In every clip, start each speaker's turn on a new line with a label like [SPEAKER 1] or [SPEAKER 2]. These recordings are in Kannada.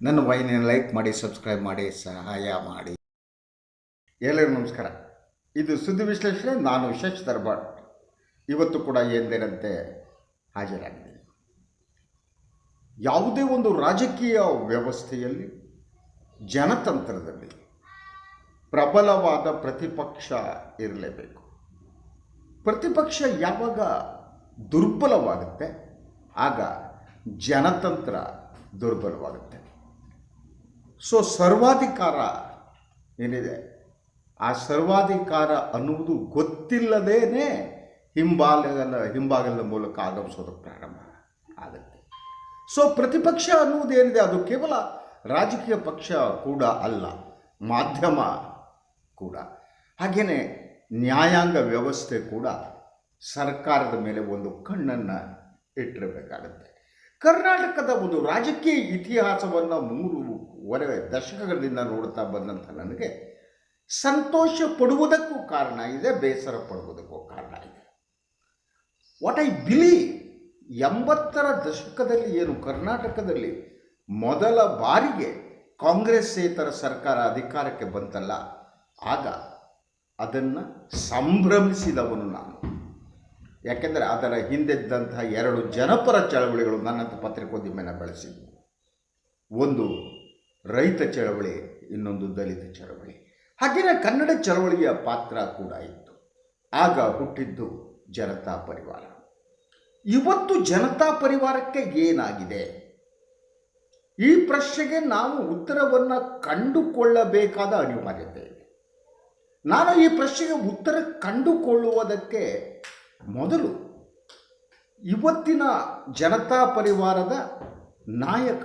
[SPEAKER 1] ನನ್ನ ವಾಹಿನಿನ ಲೈಕ್ ಮಾಡಿ, ಸಬ್ಸ್ಕ್ರೈಬ್ ಮಾಡಿ, ಸಹಾಯ ಮಾಡಿ. ಎಲ್ಲರಿಗೂ ನಮಸ್ಕಾರ. ಇದು ಸುದ್ದಿ ವಿಶ್ಲೇಷಣೆ. ನಾನು ಶಶ್ ದರ್ಬಾರ್. ಇವತ್ತು ಕೂಡ ಎಂದಿನಂತೆ ಹಾಜರಾಗಿದ್ದೀನಿ. ಯಾವುದೇ ಒಂದು ರಾಜಕೀಯ ವ್ಯವಸ್ಥೆಯಲ್ಲಿ, ಜನತಂತ್ರದಲ್ಲಿ ಪ್ರಬಲವಾದ ಪ್ರತಿಪಕ್ಷ ಇರಲೇಬೇಕು. ಪ್ರತಿಪಕ್ಷ ಯಾವಾಗ ದುರ್ಬಲವಾಗುತ್ತೆ ಆಗ ಜನತಂತ್ರ ದುರ್ಬಲವಾಗುತ್ತೆ. ಸೊ ಸರ್ವಾಧಿಕಾರ ಏನಿದೆ, ಆ ಸರ್ವಾಧಿಕಾರ ಅನ್ನುವುದು ಗೊತ್ತಿಲ್ಲದೇನೆ ಹಿಂಬಾಗಲಿನ ಮೂಲಕ ಆಗಮಿಸೋದಕ್ಕೆ ಪ್ರಾರಂಭ ಆಗುತ್ತೆ. ಸೊ ಪ್ರತಿಪಕ್ಷ ಅನ್ನುವುದೇನಿದೆ ಅದು ಕೇವಲ ರಾಜಕೀಯ ಪಕ್ಷ ಕೂಡ ಅಲ್ಲ, ಮಾಧ್ಯಮ ಕೂಡ. ಹಾಗೆಯೇ ನ್ಯಾಯಾಂಗ ವ್ಯವಸ್ಥೆ ಕೂಡ ಸರ್ಕಾರದ ಮೇಲೆ ಒಂದು ಕಣ್ಣನ್ನು ಇಟ್ಟಿರಬೇಕಾಗುತ್ತೆ. ಕರ್ನಾಟಕದ ಒಂದು ರಾಜಕೀಯ ಇತಿಹಾಸವನ್ನು 3.5 ದಶಕಗಳಿಂದ ನೋಡ್ತಾ ಬಂದಂಥ ನನಗೆ ಸಂತೋಷ ಪಡುವುದಕ್ಕೂ ಕಾರಣ ಇದೆ, ಬೇಸರ ಪಡುವುದಕ್ಕೂ ಕಾರಣ ಇದೆ. ವಾಟ್ ಐ ಬಿಲೀವ್, 80ರ ದಶಕದಲ್ಲಿ ಏನು ಕರ್ನಾಟಕದಲ್ಲಿ ಮೊದಲ ಬಾರಿಗೆ ಕಾಂಗ್ರೆಸ್ಸೇತರ ಸರ್ಕಾರ ಅಧಿಕಾರಕ್ಕೆ ಬಂತಲ್ಲ, ಆಗ ಅದನ್ನು ಸಂಭ್ರಮಿಸಿದವನು ನಾನು. ಯಾಕೆಂದರೆ ಅದರ ಹಿಂದಿದ್ದಂತಹ 2 ಜನಪರ ಚಳವಳಿಗಳು ನನ್ನಂಥ ಪತ್ರಿಕೋದ್ಯಮನ ಬೆಳೆಸಿದ್ವು. ಒಂದು ರೈತ ಚಳವಳಿ, ಇನ್ನೊಂದು ದಲಿತ ಚಳವಳಿ. ಹಾಗೆಯೇ ಕನ್ನಡ ಚಳವಳಿಯ ಪಾತ್ರ ಕೂಡ ಇತ್ತು. ಆಗ ಹುಟ್ಟಿದ್ದು ಜನತಾ ಪರಿವಾರ. ಇವತ್ತು ಜನತಾ ಪರಿವಾರಕ್ಕೆ ಏನಾಗಿದೆ, ಈ ಪ್ರಶ್ನೆಗೆ ನಾವು ಉತ್ತರವನ್ನು ಕಂಡುಕೊಳ್ಳಬೇಕಾದ ಅನಿವಾರ್ಯತೆ ಇದೆ. ನಾನು ಈ ಪ್ರಶ್ನೆಗೆ ಉತ್ತರ ಕಂಡುಕೊಳ್ಳುವುದಕ್ಕೆ ಮೊದಲು ಇವತ್ತಿನ ಜನತಾ ಪರಿವಾರದ ನಾಯಕ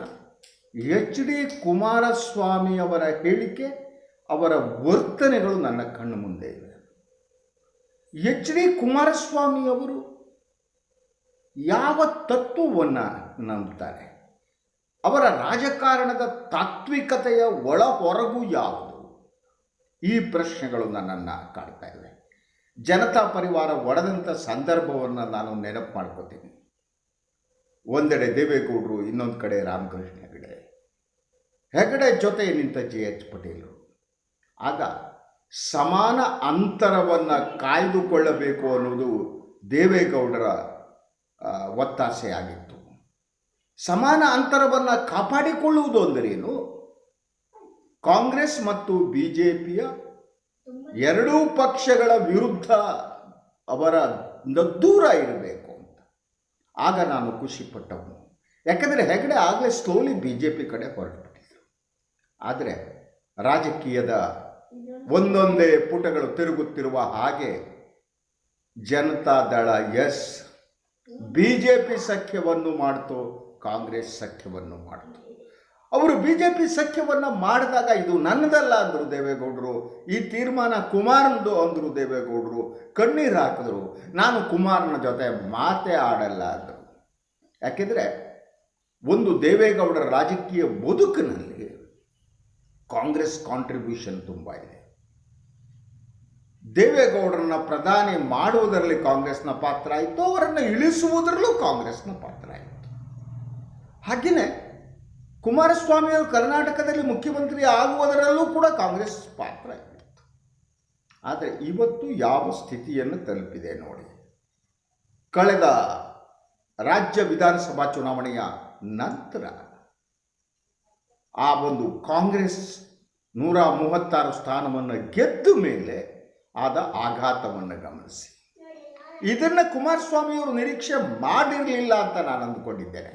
[SPEAKER 1] HD ಕುಮಾರಸ್ವಾಮಿಯವರ ಹೇಳಿಕೆ, ಅವರ ವರ್ತನೆಗಳು ನನ್ನ ಕಣ್ಣು ಮುಂದೆ ಇವೆ. HD ಕುಮಾರಸ್ವಾಮಿಯವರು ಯಾವ ತತ್ವವನ್ನು ನಂಬುತ್ತಾರೆ, ಅವರ ರಾಜಕಾರಣದ ತಾತ್ವಿಕತೆಯ ಒಳ ಹೊರಗು ಯಾವುದು, ಈ ಪ್ರಶ್ನೆಗಳು ನನ್ನನ್ನು ಕಾಡ್ತಾ ಇವೆ. ಜನತಾ ಪರಿವಾರ ಒಡೆದಂಥ ಸಂದರ್ಭವನ್ನು ನಾನು ನೆನಪು ಮಾಡ್ಕೋತೀನಿ. ಒಂದೆಡೆ ದೇವೇಗೌಡರು, ಇನ್ನೊಂದು ಕಡೆ ರಾಮಕೃಷ್ಣ ಹೆಗಡೆ ಜೊತೆ ನಿಂತ JH ಪಟೇಲರು. ಆಗ ಸಮಾನ ಅಂತರವನ್ನು ಕಾಯ್ದುಕೊಳ್ಳಬೇಕು ಅನ್ನೋದು ದೇವೇಗೌಡರ ಒತ್ತಾಸೆಯಾಗಿತ್ತು. ಸಮಾನ ಅಂತರವನ್ನು ಕಾಪಾಡಿಕೊಳ್ಳುವುದು ಅಂದರೇನು, ಕಾಂಗ್ರೆಸ್ ಮತ್ತು BJPಯ ಎರಡೂ ಪಕ್ಷಗಳ ವಿರುದ್ಧ ಅವರ ದೂರ ಇರಬೇಕು ಅಂತ. ಆಗ ನಾನು ಖುಷಿಪಟ್ಟವನು. ಯಾಕಂದರೆ ಹೆಗಡೆ ಆಗಲೇ ಸ್ಲೋಲಿ BJP ಕಡೆ ಹೊರಟುಬಿಟ್ಟಿದ್ರು. ಆದರೆ ರಾಜಕೀಯದ ಒಂದೊಂದೇ ಪುಟಗಳು ತಿರುಗುತ್ತಿರುವ ಹಾಗೆ ಜನತಾದಳ BJP ಸಖ್ಯವನ್ನು ಮಾಡ್ತು, ಕಾಂಗ್ರೆಸ್ ಸಖ್ಯವನ್ನು ಮಾಡ್ತು. ಅವರು BJP ಸಖ್ಯವನ್ನು ಮಾಡಿದಾಗ ಇದು ನನ್ನದಲ್ಲ ಅಂದರು ದೇವೇಗೌಡರು, ಈ ತೀರ್ಮಾನ ಕುಮಾರನದು ಅಂದರು ದೇವೇಗೌಡರು, ಕಣ್ಣೀರು ಹಾಕಿದ್ರು. ನಾನು ಕುಮಾರನ ಜೊತೆ ಮಾತೇ ಆಡಲ್ಲ ಅಂದರು. ಯಾಕೆಂದರೆ ಒಂದು ದೇವೇಗೌಡರ ರಾಜಕೀಯ ಬದುಕಿನಲ್ಲಿ ಕಾಂಗ್ರೆಸ್ ಕಾಂಟ್ರಿಬ್ಯೂಷನ್ ತುಂಬ ಇದೆ. ದೇವೇಗೌಡರನ್ನ ಪ್ರಧಾನಿ ಮಾಡುವುದರಲ್ಲಿ ಕಾಂಗ್ರೆಸ್ನ ಪಾತ್ರ ಆಯಿತು, ಅವರನ್ನು ಇಳಿಸುವುದರಲ್ಲೂ ಕಾಂಗ್ರೆಸ್ನ ಪಾತ್ರ ಆಯಿತು. ಹಾಗೆಯೇ ಕುಮಾರಸ್ವಾಮಿಯವರು ಕರ್ನಾಟಕದಲ್ಲಿ ಮುಖ್ಯಮಂತ್ರಿ ಆಗುವುದರಲ್ಲೂ ಕೂಡ ಕಾಂಗ್ರೆಸ್ ಪಾತ್ರ ಇತ್ತು. ಆದರೆ ಇವತ್ತು ಯಾವ ಸ್ಥಿತಿಯನ್ನು ತಲುಪಿದೆ ನೋಡಿ. ಕಳೆದ ರಾಜ್ಯ ವಿಧಾನಸಭಾ ಚುನಾವಣೆಯ ನಂತರ ಆ ಒಂದು ಕಾಂಗ್ರೆಸ್ 136 ಸ್ಥಾನವನ್ನು ಗೆದ್ದ ಮೇಲೆ ಆದ ಆಘಾತವನ್ನು ಗಮನಿಸಿ. ಇದನ್ನು ಕುಮಾರಸ್ವಾಮಿಯವರು ನಿರೀಕ್ಷೆ ಮಾಡಿರಲಿಲ್ಲ ಅಂತ ನಾನು ಅಂದುಕೊಂಡಿದ್ದೇನೆ.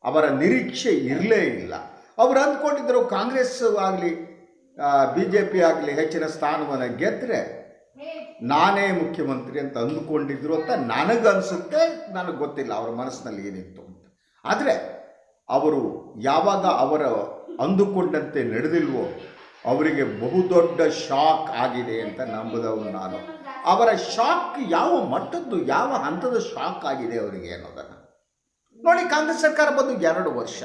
[SPEAKER 1] ಅವರ ನಿರೀಕ್ಷೆ ಇರಲೇ ಇಲ್ಲ. ಅವರು ಅಂದ್ಕೊಂಡಿದ್ದರು ಕಾಂಗ್ರೆಸ್ ಆಗಲಿ BJP ಆಗಲಿ ಹೆಚ್ಚಿನ ಸ್ಥಾನವನ್ನು ಗೆದ್ದರೆ ನಾನೇ ಮುಖ್ಯಮಂತ್ರಿ ಅಂತ ಅಂದುಕೊಂಡಿದ್ರು ಅಂತ ನನಗನ್ಸುತ್ತೆ. ನನಗೆ ಗೊತ್ತಿಲ್ಲ ಅವರ ಮನಸ್ಸಿನಲ್ಲಿ ಏನಿತ್ತು ಅಂತ. ಆದರೆ ಅವರು ಯಾವಾಗ ಅವರ ಅಂದುಕೊಂಡಂತೆ ನಡೆದಿಲ್ವೋ ಅವರಿಗೆ ಬಹುದೊಡ್ಡ ಶಾಕ್ ಆಗಿದೆ ಅಂತ ನಂಬುದವನು ನಾನು. ಅವರ ಶಾಕ್ ಯಾವ ಮಟ್ಟದ್ದು, ಯಾವ ಹಂತದ ಶಾಕ್ ಆಗಿದೆ ಅವರಿಗೆ ಅನ್ನೋದನ್ನು ನೋಡಿ. ಕಾಂಗ್ರೆಸ್ ಸರ್ಕಾರ ಬಂದು 2 ವರ್ಷ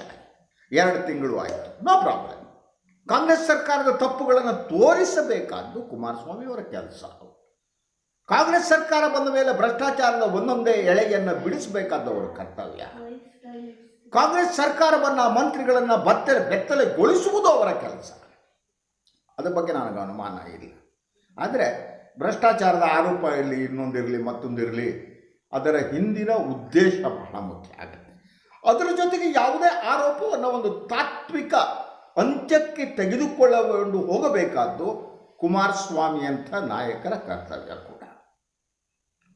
[SPEAKER 1] 2 ತಿಂಗಳು ಆಯಿತು, ನೋ ಪ್ರಾಬ್ಲಮ್. ಕಾಂಗ್ರೆಸ್ ಸರ್ಕಾರದ ತಪ್ಪುಗಳನ್ನು ತೋರಿಸಬೇಕಾದ್ದು ಕುಮಾರಸ್ವಾಮಿಯವರ ಕೆಲಸ. ಕಾಂಗ್ರೆಸ್ ಸರ್ಕಾರ ಬಂದ ಮೇಲೆ ಭ್ರಷ್ಟಾಚಾರದ ಒಂದೊಂದೇ ಎಳೆಯನ್ನು ಬಿಡಿಸಬೇಕಾದವರ ಕರ್ತವ್ಯ. ಕಾಂಗ್ರೆಸ್ ಸರ್ಕಾರವನ್ನು ಮಂತ್ರಿಗಳನ್ನು ಬೆತ್ತಲೆಗೊಳಿಸುವುದು ಅವರ ಕೆಲಸ. ಅದರ ಬಗ್ಗೆ ನನಗೆ ಅನುಮಾನ ಇಲ್ಲ. ಆದರೆ ಭ್ರಷ್ಟಾಚಾರದ ಆರೋಪ ಇರಲಿ, ಇನ್ನೊಂದಿರಲಿ, ಮತ್ತೊಂದಿರಲಿ, ಅದರ ಹಿಂದಿನ ಉದ್ದೇಶ ಬಹಳ ಮುಖ್ಯ ಆಗುತ್ತೆ. ಅದರ ಜೊತೆಗೆ ಯಾವುದೇ ಆರೋಪವನ್ನು ಒಂದು ತಾತ್ವಿಕ ಅಂತ್ಯಕ್ಕೆ ತೆಗೆದುಕೊಳ್ಳಕೊಂಡು ಹೋಗಬೇಕಾದ್ದು ಕುಮಾರಸ್ವಾಮಿಯಂಥ ನಾಯಕರ ಕರ್ತವ್ಯ ಕೂಡ.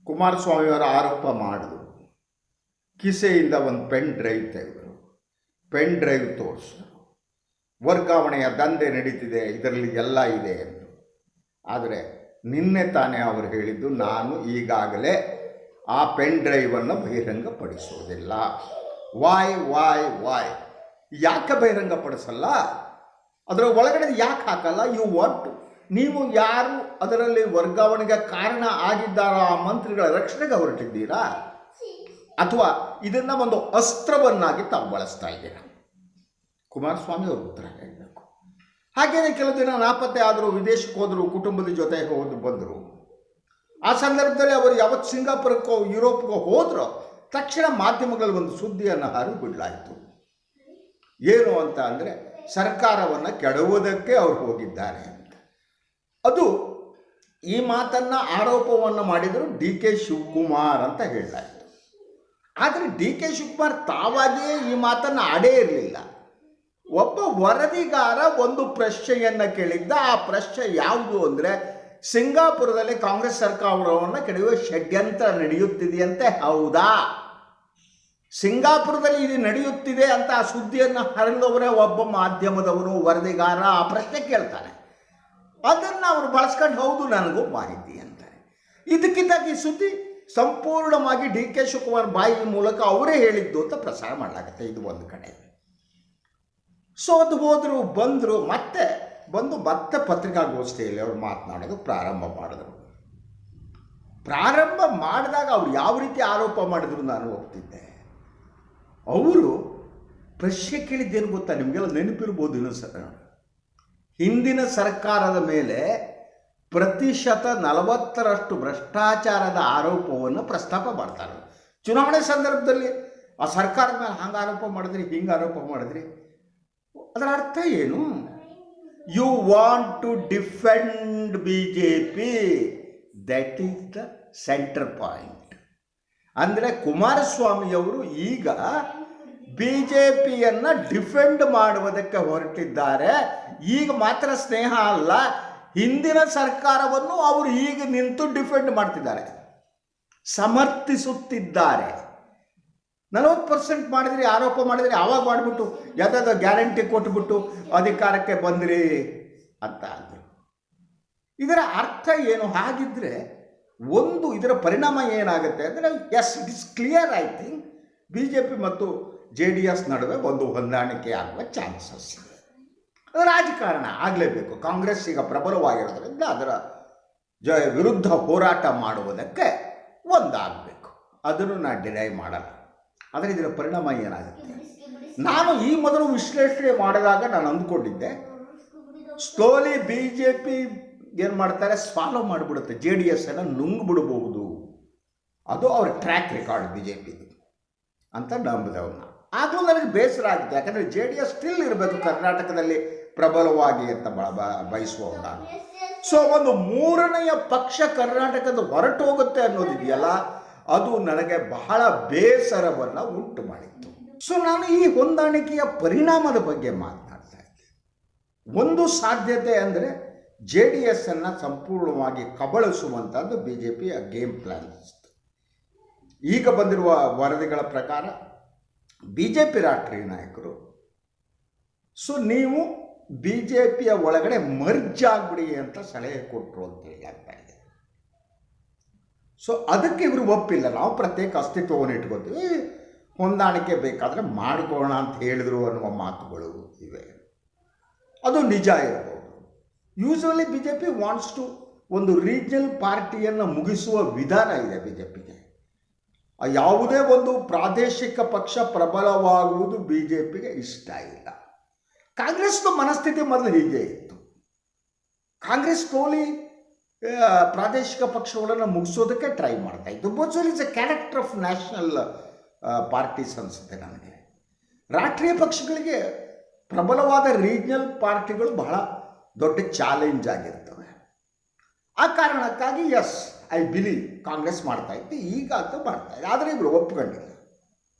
[SPEAKER 1] ಕುಮಾರಸ್ವಾಮಿಯವರ ಆರೋಪ ಮಾಡಿದ್ರು, ಕಿಸೆಯಿಂದ ಒಂದು ಪೆನ್ ಡ್ರೈವ್ ತೆಗೆದರು, ಪೆನ್ ಡ್ರೈವ್ ತೋರಿಸಿದ್ರು, ವರ್ಗಾವಣೆಯ ದಂಧೆ ನಡೀತಿದೆ, ಇದರಲ್ಲಿ ಎಲ್ಲ ಇದೆ ಎಂದು. ಆದರೆ ನಿನ್ನೆ ತಾನೇ ಅವರು ಹೇಳಿದ್ದು, ನಾನು ಈಗಾಗಲೇ ಆ ಪೆನ್ ಡ್ರೈವನ್ನು ಬಹಿರಂಗಪಡಿಸೋದಿಲ್ಲ. ವಾಯ್ ಯಾಕೆ ಬಹಿರಂಗಪಡಿಸಲ್ಲ? ಅದರ ಒಳಗಡೆ ಯಾಕೆ ಹಾಕಲ್ಲ? ನೀವು ಯಾರು ಅದರಲ್ಲಿ ವರ್ಗಾವಣೆಗೆ ಕಾರಣ ಆಗಿದ್ದಾರೋ ಆ ಮಂತ್ರಿಗಳ ರಕ್ಷಣೆಗೆ ಹೊರಟಿದ್ದೀರಾ, ಅಥವಾ ಇದನ್ನು ಒಂದು ಅಸ್ತ್ರವನ್ನಾಗಿ ತಾವು ಬಳಸ್ತಾ ಇದ್ದೀರಾ? ಕುಮಾರಸ್ವಾಮಿ ಅವರು ಉತ್ತರ ಹೇಳಬೇಕು. ಹಾಗೆಯೇ ಕೆಲವು ದಿನ ನಾಪತ್ತೆ ಆದರೂ, ವಿದೇಶಕ್ಕೆ ಹೋದರು, ಕುಟುಂಬದ ಜೊತೆ ಬಂದರು. ಆ ಸಂದರ್ಭದಲ್ಲಿ ಅವರು ಯಾವತ್ತು ಸಿಂಗಾಪುರಕ್ಕೋ ಯುರೋಪ್ಗೋ ಹೋದ್ರೋ ತಕ್ಷಣ ಮಾಧ್ಯಮಗಳಲ್ಲಿ ಒಂದು ಸುದ್ದಿಯನ್ನು ಹರಿಬಿಡಲಾಯಿತು. ಏನು ಅಂತ ಅಂದರೆ, ಸರ್ಕಾರವನ್ನು ಕೆಡವುವುದಕ್ಕೆ ಅವರು ಹೋಗಿದ್ದಾರೆ ಅಂತ. ಅದು ಈ ಮಾತನ್ನು ಆರೋಪವನ್ನು ಮಾಡಿದರು ಡಿ.ಕೆ. ಶಿವಕುಮಾರ್ ಅಂತ ಹೇಳಲಾಯಿತು. ಆದರೆ ಡಿ.ಕೆ. ಶಿವಕುಮಾರ್ ತಾವಾಗಿಯೇ ಈ ಮಾತನ್ನು ಆಡೇ ಇರಲಿಲ್ಲ. ಒಬ್ಬ ವರದಿಗಾರ ಒಂದು ಪ್ರಶ್ನೆಯನ್ನು ಕೇಳಿದ್ದ. ಆ ಪ್ರಶ್ನೆ ಯಾವುದು ಅಂದರೆ, ಸಿಂಗಾಪುರದಲ್ಲಿ ಕಾಂಗ್ರೆಸ್ ಸರ್ಕಾರವನ್ನು ಕೆಡವುವ ಷಡ್ಯಂತ್ರ ನಡೆಯುತ್ತಿದೆಯಂತೆ, ಹೌದಾ? ಸಿಂಗಾಪುರದಲ್ಲಿ ಇದು ನಡೆಯುತ್ತಿದೆ ಅಂತ ಆ ಸುದ್ದಿಯನ್ನು ಹರಿದವರೇ ಒಬ್ಬ ಮಾಧ್ಯಮದವನು, ವರದಿಗಾರ ಆ ಪ್ರಶ್ನೆ ಕೇಳ್ತಾನೆ. ಅದನ್ನು ಅವರು ಬಳಸ್ಕೊಂಡು, ಹೌದು ನನಗೂ ಮಾಹಿತಿ ಅಂತಾರೆ. ಇದಕ್ಕಿಂತಾಗಿ ಸುದ್ದಿ ಸಂಪೂರ್ಣವಾಗಿ ಡಿ.ಕೆ. ಶಿವಕುಮಾರ್ ಬಾಯಿ ಮೂಲಕ ಅವರೇ ಹೇಳಿದ್ದು ಅಂತ ಪ್ರಸಾರ ಮಾಡಲಾಗುತ್ತೆ. ಇದು ಒಂದು ಕಡೆ. ಸೊ ಅದು ಹೋದರು, ಬಂದರು, ಮತ್ತೆ ಪತ್ರಿಕಾಗೋಷ್ಠಿಯಲ್ಲಿ ಅವರು ಮಾತನಾಡೋದು ಪ್ರಾರಂಭ ಮಾಡಿದ್ರು. ಪ್ರಾರಂಭ ಮಾಡಿದಾಗ ಅವ್ರು ಯಾವ ರೀತಿ ಆರೋಪ ಮಾಡಿದ್ರು ನಾನು ಹೋಗ್ತಿದ್ದೆ. ಅವರು ಪ್ರಶ್ನೆ ಕೇಳಿದ್ದೇನು ಗೊತ್ತಾ? ನಿಮಗೆಲ್ಲ ನೆನಪಿರ್ಬೋದು. ಹಿಂದಿನ ಸರ್ಕಾರದ ಮೇಲೆ ಪ್ರತಿಶತ 40% ಭ್ರಷ್ಟಾಚಾರದ ಆರೋಪವನ್ನು ಪ್ರಸ್ತಾಪ ಮಾಡ್ತಾರೆ. ಚುನಾವಣೆ ಸಂದರ್ಭದಲ್ಲಿ ಆ ಸರ್ಕಾರದ ಮೇಲೆ ಹಂಗೆ ಆರೋಪ ಮಾಡಿದ್ರಿ, ಹಿಂಗೆ ಆರೋಪ ಮಾಡಿದ್ರಿ. ಅದರ ಅರ್ಥ ಏನು? You want to defend BJP. That is the centre point. ಅಂದರೆ ಕುಮಾರಸ್ವಾಮಿಯವರು ಈಗ BJPಯನ್ನು ಡಿಫೆಂಡ್ ಮಾಡುವುದಕ್ಕೆ ಹೊರಟಿದ್ದಾರೆ. ಈಗ ಮಾತ್ರ ಸ್ನೇಹ ಅಲ್ಲ, ಹಿಂದಿನ ಸರ್ಕಾರವನ್ನು ಅವರು ಈಗ ನಿಂತು ಡಿಫೆಂಡ್ ಮಾಡ್ತಿದ್ದಾರೆ, ಸಮರ್ಥಿಸುತ್ತಿದ್ದಾರೆ. 40% ಮಾಡಿದ್ರಿ, ಆರೋಪ ಮಾಡಿದ್ರಿ, ಆವಾಗ ಮಾಡಿಬಿಟ್ಟು ಯಾವುದಾದ್ರು ಗ್ಯಾರಂಟಿ ಕೊಟ್ಬಿಟ್ಟು ಅಧಿಕಾರಕ್ಕೆ ಬಂದ್ರಿ ಅಂತ ಅಂದರು. ಇದರ ಅರ್ಥ ಏನು? ಹಾಗಿದ್ರೆ ಇದರ ಪರಿಣಾಮ ಏನಾಗುತ್ತೆ ಅಂದರೆ, yes, it is clear. I think BJP ಮತ್ತು JDS ನಡುವೆ ಒಂದು ಹೊಂದಾಣಿಕೆ ಆಗುವ ಚಾನ್ಸಸ್ ಇದೆ. ರಾಜಕಾರಣ ಆಗಲೇಬೇಕು. ಕಾಂಗ್ರೆಸ್ ಈಗ ಪ್ರಬಲವಾಗಿರೋದ್ರಿಂದ ಅದರ ವಿರುದ್ಧ ಹೋರಾಟ ಮಾಡುವುದಕ್ಕೆ ಒಂದಾಗಬೇಕು. ಅದನ್ನು ನಾನು ಡಿನೈ ಮಾಡಲ್ಲ. ಆದರೆ ಇದರ ಪರಿಣಾಮ ಏನಾಗುತ್ತೆ? ನಾನು ಈ ಮೊದಲು ವಿಶ್ಲೇಷಣೆ ಮಾಡಿದಾಗ ನಾನು ಅಂದ್ಕೊಂಡಿದ್ದೆ, ಸ್ಲೋಲಿ BJP ಏನು ಮಾಡ್ತಾರೆ, ಸ್ವಾಲೋ ಮಾಡಿಬಿಡುತ್ತೆ, JDS-ಅನ್ನು ನುಂಗ್ಬಿಡ್ಬೋದು. ಅದು ಅವ್ರ ಟ್ರ್ಯಾಕ್ ರೆಕಾರ್ಡ್ BJP ಅಂತ ನಂಬಿದವನ್ನ. ಆಗಲೂ ನನಗೆ ಬೇಸರ ಆಗಿದೆ. ಯಾಕಂದರೆ JDS ಸ್ಟಿಲ್ ಇರಬೇಕು ಕರ್ನಾಟಕದಲ್ಲಿ ಪ್ರಬಲವಾಗಿ ಅಂತ ಬಯಸುವ ನಾನು. ಸೊ ಒಂದು ಮೂರನೆಯ ಪಕ್ಷ ಕರ್ನಾಟಕದ ಹೊರಟು ಹೋಗುತ್ತೆ ಅನ್ನೋದಿದೆಯಲ್ಲ, ಅದು ನನಗೆ ಬಹಳ ಬೇಸರವನ್ನು ಉಂಟು ಮಾಡಿತ್ತು. ಸೊ ನಾನು ಈ ಹೊಂದಾಣಿಕೆಯ ಪರಿಣಾಮದ ಬಗ್ಗೆ ಮಾತನಾಡ್ತಾ ಇದ್ದೆ. ಒಂದು ಸಾಧ್ಯತೆ ಅಂದರೆ JDS-ಅನ್ನು ಸಂಪೂರ್ಣವಾಗಿ ಕಬಳಿಸುವಂಥದ್ದು BJPಯ ಗೇಮ್ ಪ್ಲಾನ್. ಈಗ ಬಂದಿರುವ ವರದಿಗಳ ಪ್ರಕಾರ BJP ರಾಷ್ಟ್ರೀಯ ನಾಯಕರು, ಸೊ ನೀವು BJPಯ ಒಳಗಡೆ ಮರ್ಜ್ ಆಗಿಬಿಡಿ ಅಂತ ಸಲಹೆ ಕೊಟ್ಟರು ಅಂತ ಹೇಳಾಗ್ತಾ ಇದೆ. ಸೊ ಅದಕ್ಕೆ ಇವರು ಒಪ್ಪಿಲ್ಲ. ನಾವು ಪ್ರತ್ಯೇಕ ಅಸ್ತಿತ್ವವನ್ನು ಇಟ್ಕೋತೀವಿ, ಹೊಂದಾಣಿಕೆ ಬೇಕಾದರೆ ಮಾಡಿಕೊಳ್ಳೋಣ ಅಂತ ಹೇಳಿದ್ರು ಅನ್ನುವ ಮಾತುಗಳು ಇವೆ. ಅದು ನಿಜ ಇರಬಹುದು. ಯೂಶ್ವಲಿ BJP ವಾಂಟ್ಸ್ ಟು ಒಂದು ರೀಜನಲ್ ಪಾರ್ಟಿಯನ್ನು ಮುಗಿಸುವ ವಿಧಾನ ಇದೆ BJPಗೆ. ಯಾವುದೇ ಒಂದು ಪ್ರಾದೇಶಿಕ ಪಕ್ಷ ಪ್ರಬಲವಾಗುವುದು BJPಗೆ ಇಷ್ಟ ಇಲ್ಲ. ಕಾಂಗ್ರೆಸ್ನ ಮನಸ್ಥಿತಿ ಮೊದಲು ಹೀಗೆ ಇತ್ತು. ಕಾಂಗ್ರೆಸ್ ಟೋಲಿ ಪ್ರಾದೇಶಿಕ ಪಕ್ಷಗಳನ್ನು ಮುಗಿಸೋದಕ್ಕೆ ಟ್ರೈ ಮಾಡ್ತಾ ಇತ್ತು. Both is A character of national parties ಅನಿಸುತ್ತೆ ನನಗೆ. ರಾಷ್ಟ್ರೀಯ ಪಕ್ಷಗಳಿಗೆ ಪ್ರಬಲವಾದ ರೀಜ್ನಲ್ ಪಾರ್ಟಿಗಳು ಬಹಳ ದೊಡ್ಡ ಚಾಲೆಂಜ್ ಆಗಿರ್ತವೆ. ಆ ಕಾರಣಕ್ಕಾಗಿ ಎಸ್ ಐ ಬಿಲೀವ್ ಕಾಂಗ್ರೆಸ್ ಮಾಡ್ತಾ ಇತ್ತು, ಈಗ ಅಂತ ಮಾಡ್ತಾ ಇದೆ. ಆದರೆ ಇವರು ಒಪ್ಕೊಂಡಿಲ್ಲ.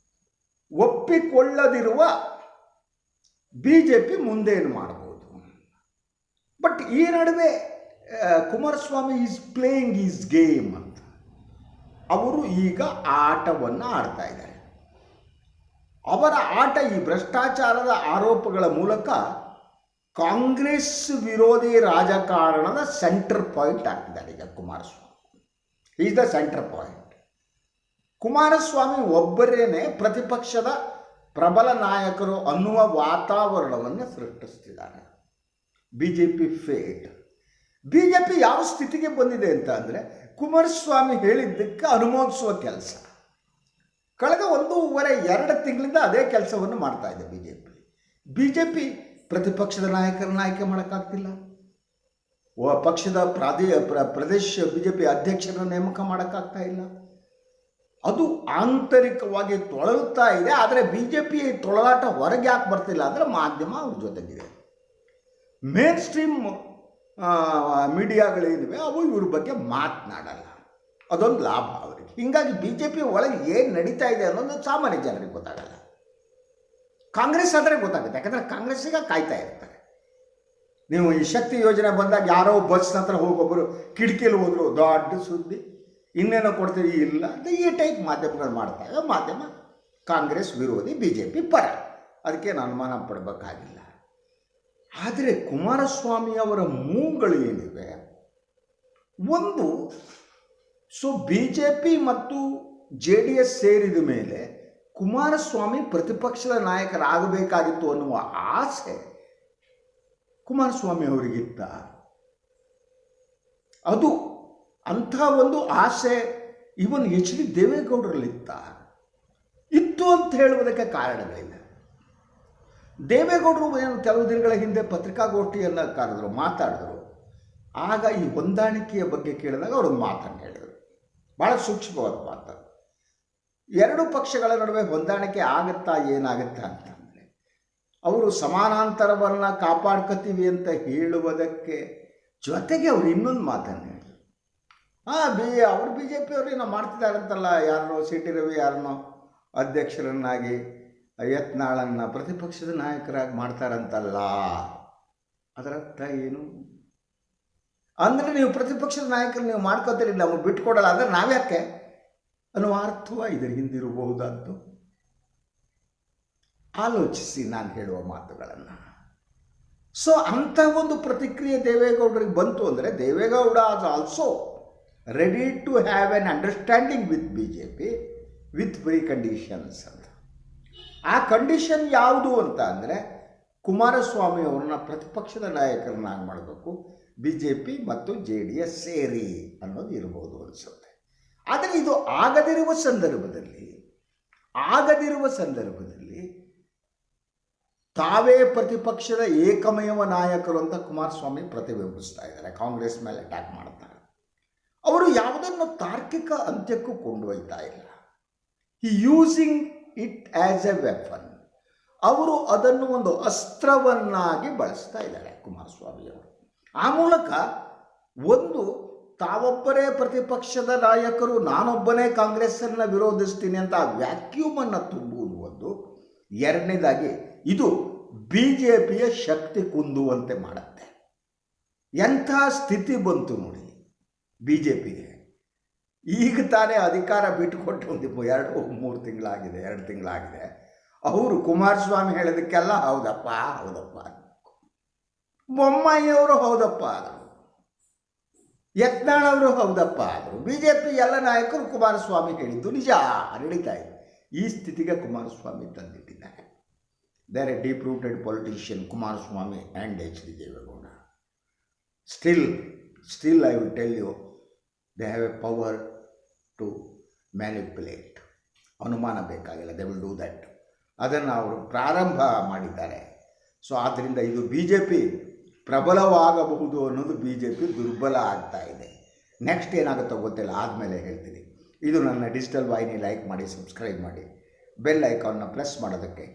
[SPEAKER 1] ಒಪ್ಪಿಕೊಳ್ಳದಿರುವ BJP ಮುಂದೇನು ಮಾಡ್ಬೋದು. ಬಟ್ ಈ ನಡುವೆ Kumaraswamy is playing is game ಅಂತ ಅವರು ಈಗ ಆಟವನ್ನು ಆಡ್ತಾ ಇದ್ದಾರೆ. ಅವರ ಆಟ ಈ ಭ್ರಷ್ಟಾಚಾರದ ಆರೋಪಗಳ ಮೂಲಕ ಕಾಂಗ್ರೆಸ್ ವಿರೋಧಿ ರಾಜಕಾರಣದ ಸೆಂಟರ್ ಪಾಯಿಂಟ್ ಆಗ್ತಿದ್ದಾರೆ ಈಗ Kumaraswamy. Is the centre point. Kumaraswamy ಒಬ್ಬರೇನೆ ಪ್ರತಿಪಕ್ಷದ ಪ್ರಬಲ ನಾಯಕರು ಅನ್ನುವ ವಾತಾವರಣವನ್ನು ಸೃಷ್ಟಿಸ್ತಿದ್ದಾರೆ. BJP fate. BJP ಯಾವ ಸ್ಥಿತಿಗೆ ಬಂದಿದೆ ಅಂತ ಅಂದರೆ ಕುಮಾರಸ್ವಾಮಿ ಹೇಳಿದ್ದಕ್ಕೆ ಅನುಮೋದಿಸುವ ಕೆಲಸ. ಕಳೆದ 1.5-2 ತಿಂಗಳಿಂದ ಅದೇ ಕೆಲಸವನ್ನು ಮಾಡ್ತಾ ಇದೆ BJP ಪ್ರತಿಪಕ್ಷದ ನಾಯಕರನ್ನ ಆಯ್ಕೆ ಮಾಡೋಕ್ಕಾಗ್ತಿಲ್ಲ. ಪಕ್ಷದ ಪ್ರದೇಶ BJP ಅಧ್ಯಕ್ಷರನ್ನು ನೇಮಕ ಮಾಡೋಕ್ಕಾಗ್ತಾ ಇಲ್ಲ. ಅದು ಆಂತರಿಕವಾಗಿ ತೊಳಲ್ತಾ ಇದೆ. ಆದರೆ BJP ತೊಳಲಾಟ ಹೊರಗೆ ಯಾಕೆ ಬರ್ತಿಲ್ಲ ಅಂದರೆ ಮಾಧ್ಯಮ ಅವ್ರ ಜೊತೆಗಿದೆ. ಮೇನ್ ಸ್ಟ್ರೀಮ್ ಮೀಡಿಯಾಗಳೇನಿವೆ ಅವು ಇವ್ರ ಬಗ್ಗೆ ಮಾತನಾಡಲ್ಲ. ಅದೊಂದು ಲಾಭ ಅವರಿಗೆ. ಹೀಗಾಗಿ BJP ಒಳಗೆ ಏನು ನಡೀತಾ ಇದೆ ಅನ್ನೋದು ಸಾಮಾನ್ಯ ಜನರಿಗೆ ಗೊತ್ತಾಗಲ್ಲ. ಕಾಂಗ್ರೆಸ್ ಆದರೆ ಗೊತ್ತಾಗುತ್ತೆ, ಯಾಕಂದರೆ ಕಾಂಗ್ರೆಸ್ಸಿಗೆ ಕಾಯ್ತಾ ಇರ್ತಾರೆ. ನೀವು ಈ ಶಕ್ತಿ ಯೋಜನೆ ಬಂದಾಗ ಯಾರೋ ಬಸ್ ಹತ್ರ ಹೋಗೊಬ್ಬರು ಕಿಟಕಿಯಲ್ಲಿ ಹೋದ್ರು ದೊಡ್ಡ ಸುದ್ದಿ, ಇನ್ನೇನೋ ಕೊಡ್ತೀವಿ ಇಲ್ಲ ಅಂತ ಈ ಟೈಪ್ ಮಾಧ್ಯಮಗಳು ಮಾಡ್ತಾರೆ. ಮಾಧ್ಯಮ ಕಾಂಗ್ರೆಸ್ ವಿರೋಧಿ BJP ಪರ, ಅದಕ್ಕೇನು ಅನುಮಾನ ಪಡಬೇಕಾಗಿಲ್ಲ. ಆದರೆ ಕುಮಾರಸ್ವಾಮಿ ಅವರ ಮೂಗಳು ಏನಿವೆ, ಒಂದು BJP ಮತ್ತು JDS ಸೇರಿದ ಮೇಲೆ ಕುಮಾರಸ್ವಾಮಿ ಪ್ರತಿಪಕ್ಷದ ನಾಯಕರಾಗಬೇಕಾಗಿತ್ತು ಅನ್ನುವ ಆಸೆ ಕುಮಾರಸ್ವಾಮಿ ಅವರಿಗಿತ್ತ. ಅದು ಅಂಥ ಒಂದು ಆಸೆ ಇವನ್ HD ದೇವೇಗೌಡರಲ್ಲಿತ್ತ. ಇತ್ತು ಅಂತ ಹೇಳುವುದಕ್ಕೆ ಕಾರಣಗಳಿವೆ. ದೇವೇಗೌಡರು ಏನು ಕೆಲವು ದಿನಗಳ ಹಿಂದೆ ಪತ್ರಿಕಾಗೋಷ್ಠಿಯನ್ನು ಕರೆದರು, ಮಾತಾಡಿದ್ರು. ಆಗ ಈ ಹೊಂದಾಣಿಕೆಯ ಬಗ್ಗೆ ಕೇಳಿದಾಗ ಅವರು ಮಾತನ್ನು ಹೇಳಿದರು, ಭಾಳ ಸೂಕ್ಷ್ಮವಾದ ಮಾತು. ಎರಡು ಪಕ್ಷಗಳ ನಡುವೆ ಹೊಂದಾಣಿಕೆ ಆಗುತ್ತಾ ಏನಾಗುತ್ತಾ ಅಂತಂದರೆ ಅವರು ಸಮಾನಾಂತರವನ್ನು ಕಾಪಾಡ್ಕೊತೀವಿ ಅಂತ ಹೇಳುವುದಕ್ಕೆ ಜೊತೆಗೆ ಅವರು ಇನ್ನೊಂದು ಮಾತನ್ನು ಹೇಳಿದರು. ಅವರು BJP ಅವ್ರೇನೋ ಮಾಡ್ತಿದ್ದಾರಂತಲ್ಲ, ಯಾರನ್ನೋ CT ರವಿ ಯಾರನ್ನೋ ಅಧ್ಯಕ್ಷರನ್ನಾಗಿ, ಯತ್ನಾಳನ್ನು ಪ್ರತಿಪಕ್ಷದ ನಾಯಕರಾಗಿ ಮಾಡ್ತಾರಂತಲ್ಲ. ಅದರ ಅರ್ಥ ಏನು ಅಂದರೆ ನೀವು ಪ್ರತಿಪಕ್ಷದ ನಾಯಕರು ನೀವು ಮಾಡ್ಕೋತೀರಿ, ನಮಗೆ ಬಿಟ್ಕೊಡಲ್ಲ ಅಂದರೆ ನಾವ್ಯಾಕೆ ಅನ್ನುವ ಅರ್ಥವ ಇದರ ಹಿಂದಿರಬಹುದಾದ್ದು. ಆಲೋಚಿಸಿ ನಾನು ಹೇಳುವ ಮಾತುಗಳನ್ನು. ಅಂಥ ಒಂದು ಪ್ರತಿಕ್ರಿಯೆ ದೇವೇಗೌಡರಿಗೆ ಬಂತು ಅಂದರೆ Deve Gowda has also ready to have an understanding with BJP with preconditions ಅಂತ. ಆ ಕಂಡೀಷನ್ ಯಾವುದು ಅಂತ ಅಂದರೆ ಕುಮಾರಸ್ವಾಮಿ ಅವರನ್ನ ಪ್ರತಿಪಕ್ಷದ ನಾಯಕರನ್ನಾಗಿ ಮಾಡಬೇಕು, BJP ಮತ್ತು JDS ಸೇರಿ ಅನ್ನೋದು ಇರ್ಬೋದು ಅನಿಸುತ್ತೆ. ಆದರೆ ಇದು ಆಗದಿರುವ ಸಂದರ್ಭದಲ್ಲಿ ತಾವೇ ಪ್ರತಿಪಕ್ಷದ ಏಕಮೇವ ನಾಯಕರು ಅಂತ ಕುಮಾರಸ್ವಾಮಿ ಪ್ರತಿಬಿಂಬಿಸ್ತಾ ಇದ್ದಾರೆ. ಕಾಂಗ್ರೆಸ್ ಮೇಲೆ ಅಟ್ಯಾಕ್ ಮಾಡ್ತಾರೆ. ಅವರು ಯಾವುದನ್ನು ತಾರ್ಕಿಕ ಅಂತ್ಯಕ್ಕೂ ಕೊಂಡೊಯ್ತಾ ಇಲ್ಲ. Using it as A weapon. ಅವರು ಅದನ್ನು ಒಂದು ಅಸ್ತ್ರವನ್ನಾಗಿ ಬಳಸ್ತಾ ಇದ್ದಾರೆ ಕುಮಾರಸ್ವಾಮಿಯವರು. ಆ ಮೂಲಕ ಒಂದು ತಾವೊಬ್ಬರೇ ಪ್ರತಿಪಕ್ಷದ ನಾಯಕರು, ನಾನೊಬ್ಬನೇ ಕಾಂಗ್ರೆಸ್ಸನ್ನು ವಿರೋಧಿಸ್ತೀನಿ ಅಂತ ಆ ವ್ಯಾಕ್ಯೂಮನ್ನು ತುಂಬುವುದು ಒಂದು. ಎರಡನೇದಾಗಿ ಇದು BJPಯ ಶಕ್ತಿ ಕುಂದುವಂತೆ ಮಾಡುತ್ತೆ. ಎಂಥ ಸ್ಥಿತಿ ಬಂತು ನೋಡಿ BJPಗೆ. ಈಗ ತಾನೇ ಅಧಿಕಾರ ಬಿಟ್ಟುಕೊಟ್ಟು ಒಂದು 2-3 ತಿಂಗಳಾಗಿದೆ, 2 ತಿಂಗಳಾಗಿದೆ. ಅವರು ಕುಮಾರಸ್ವಾಮಿ ಹೇಳೋದಕ್ಕೆಲ್ಲ ಹೌದಪ್ಪ ಬೊಮ್ಮಾಯಿಯವರು ಹೌದಪ್ಪ ಆದರು, ಯತ್ನಾಳವರು ಹೌದಪ್ಪ ಆದರು. BJP ಎಲ್ಲ ನಾಯಕರು ಕುಮಾರಸ್ವಾಮಿ ಹೇಳಿದ್ದು ನಿಜ ನಡೀತಾ ಇದೆ. ಈ ಸ್ಥಿತಿಗೆ ಕುಮಾರಸ್ವಾಮಿ ತಂದಿಟ್ಟಿದ್ದಾರೆ. They are a deep rooted politician Kumaraswamy and HD Deve Gowda. Still I will tell you they have a power to manipulate. ಅನುಮಾನ ಬೇಕಾಗಿಲ್ಲ, ದೇ ವಿಲ್ ಡೂ ದ್ಯಾಟ್. ಅದನ್ನು ಅವರು ಪ್ರಾರಂಭ ಮಾಡಿದ್ದಾರೆ. ಆದ್ದರಿಂದ ಇದು BJP ಪ್ರಬಲವಾಗಬಹುದು ಅನ್ನೋದು BJP ದುರ್ಬಲ ಆಗ್ತಾ ಇದೆ. ನೆಕ್ಸ್ಟ್ ಏನಾಗುತ್ತೋ ಗೊತ್ತಿಲ್ಲ, ಆದಮೇಲೆ ಹೇಳ್ತೀನಿ. ಇದು ನನ್ನ ಡಿಜಿಟಲ್ ವಾಹಿನಿ. ಲೈಕ್ ಮಾಡಿ, ಸಬ್ಸ್ಕ್ರೈಬ್ ಮಾಡಿ, ಬೆಲ್ ಐಕಾನ್ನ ಪ್ರೆಸ್ ಮಾಡೋದಕ್ಕೆ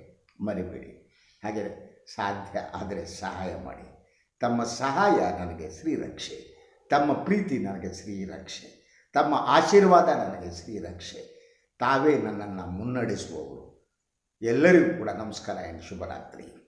[SPEAKER 1] ಮರಿಬೇಡಿ. ಹಾಗೆ ಸಾಧ್ಯ ಆದರೆ ಸಹಾಯ ಮಾಡಿ. ತಮ್ಮ ಸಹಾಯ ನನಗೆ ಶ್ರೀರಕ್ಷೆ, ತಮ್ಮ ಪ್ರೀತಿ ನನಗೆ ಶ್ರೀರಕ್ಷೆ, ತಮ್ಮ ಆಶೀರ್ವಾದ ನನಗೆ ಶ್ರೀರಕ್ಷೆ. ತಾವೇ ನನ್ನನ್ನು ಮುನ್ನಡೆಸುವವರು. ಎಲ್ಲರಿಗೂ ಕೂಡ ನಮಸ್ಕಾರ, ಶುಭರಾತ್ರಿ.